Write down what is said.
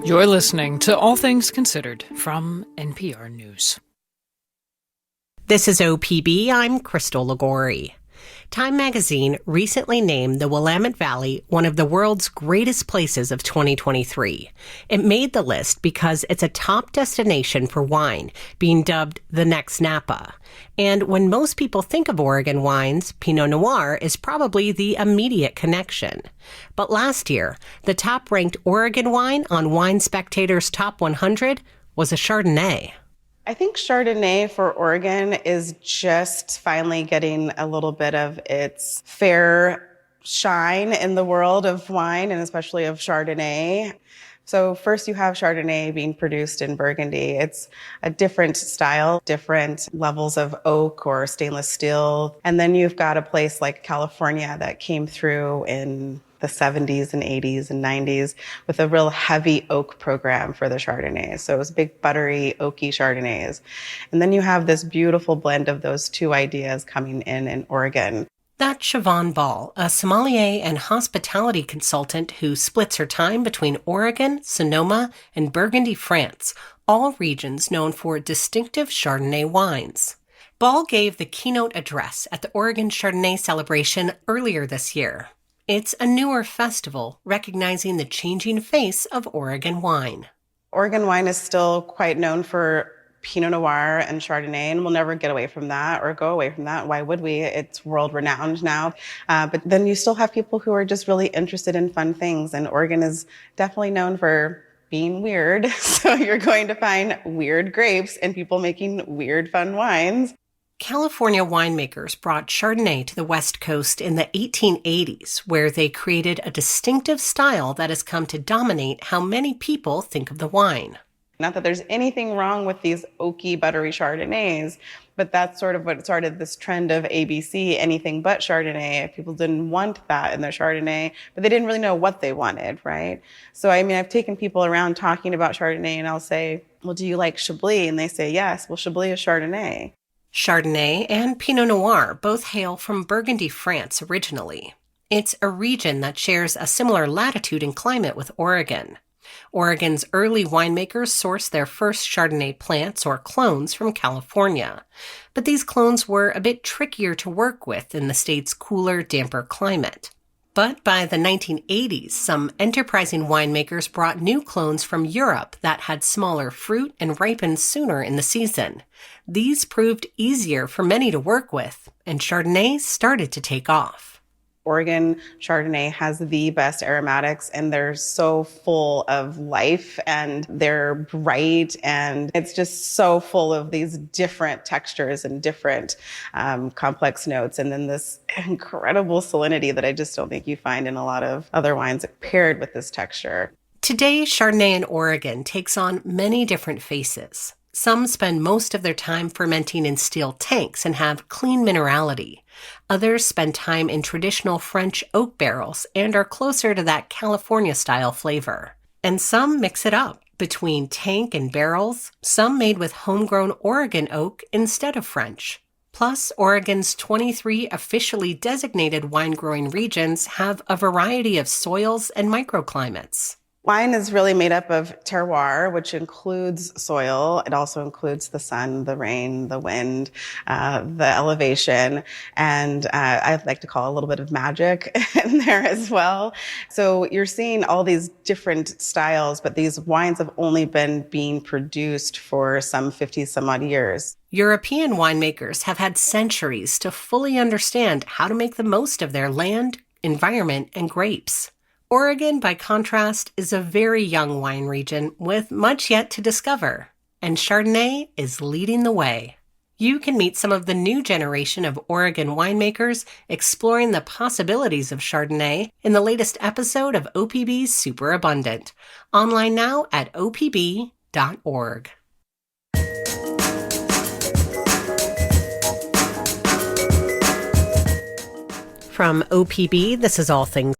You're listening to All Things Considered from NPR News. This is OPB. I'm Crystal Ligori. Time magazine recently named the Willamette Valley one of the world's greatest places of 2023. It made the list because it's a top destination for wine, being dubbed the next Napa. And when most people think of Oregon wines, Pinot Noir is probably the immediate connection. But last year, the top-ranked Oregon wine on Wine Spectator's Top 100 was a Chardonnay. I think Chardonnay for Oregon is just finally getting a little bit of its fair shine in the world of wine, and especially of Chardonnay. So first you have Chardonnay being produced in Burgundy. It's a different style, different levels of oak or stainless steel. And then you've got a place like California that came through in the 70s and 80s and 90s with a real heavy oak program for the Chardonnays. So it was big, buttery, oaky Chardonnays. And then you have this beautiful blend of those two ideas coming in Oregon. That's Chevonne Ball, a sommelier and hospitality consultant who splits her time between Oregon, Sonoma, and Burgundy, France, all regions known for distinctive Chardonnay wines. Ball gave the keynote address at the Oregon Chardonnay celebration earlier this year. It's a newer festival recognizing the changing face of Oregon wine. Oregon wine is still quite known for Pinot Noir and Chardonnay, and we'll never get away from that or go away from that. Why would we? It's world-renowned now. But then you still have people who are just really interested in fun things, and Oregon is definitely known for being weird. So you're going to find weird grapes and people making weird, fun wines. California winemakers brought Chardonnay to the West Coast in the 1880s, where they created a distinctive style that has come to dominate how many people think of the wine. Not that there's anything wrong with these oaky, buttery Chardonnays, but that's sort of what started this trend of ABC, anything but Chardonnay. People didn't want that in their Chardonnay, but they didn't really know what they wanted, right? So, I mean, I've taken people around talking about Chardonnay, and I'll say, well, do you like Chablis? And they say, yes. Well, Chablis is Chardonnay. Chardonnay and Pinot Noir both hail from Burgundy, France originally. It's a region that shares a similar latitude and climate with Oregon. Oregon's early winemakers sourced their first Chardonnay plants or clones from California. But these clones were a bit trickier to work with in the state's cooler, damper climate. But by the 1980s, some enterprising winemakers brought new clones from Europe that had smaller fruit and ripened sooner in the season. These proved easier for many to work with, and Chardonnay started to take off. Oregon Chardonnay has the best aromatics, and they're so full of life, and they're bright, and it's just so full of these different textures and different complex notes, and then this incredible salinity that I just don't think you find in a lot of other wines paired with this texture. Today, Chardonnay in Oregon takes on many different faces. Some spend most of their time fermenting in steel tanks and have clean minerality. Others spend time in traditional French oak barrels and are closer to that California-style flavor. And some mix it up between tank and barrels, some made with homegrown Oregon oak instead of French. Plus, Oregon's 23 officially designated wine-growing regions have a variety of soils and microclimates. Wine is really made up of terroir, which includes soil. It also includes the sun, the rain, the wind, the elevation, and I like to call a little bit of magic in there as well. So you're seeing all these different styles, but these wines have only been being produced for some 50 some odd years. European winemakers have had centuries to fully understand how to make the most of their land, environment, and grapes. Oregon, by contrast, is a very young wine region with much yet to discover, and Chardonnay is leading the way. You can meet some of the new generation of Oregon winemakers exploring the possibilities of Chardonnay in the latest episode of OPB's Superabundant, online now at opb.org. From OPB, this is All Things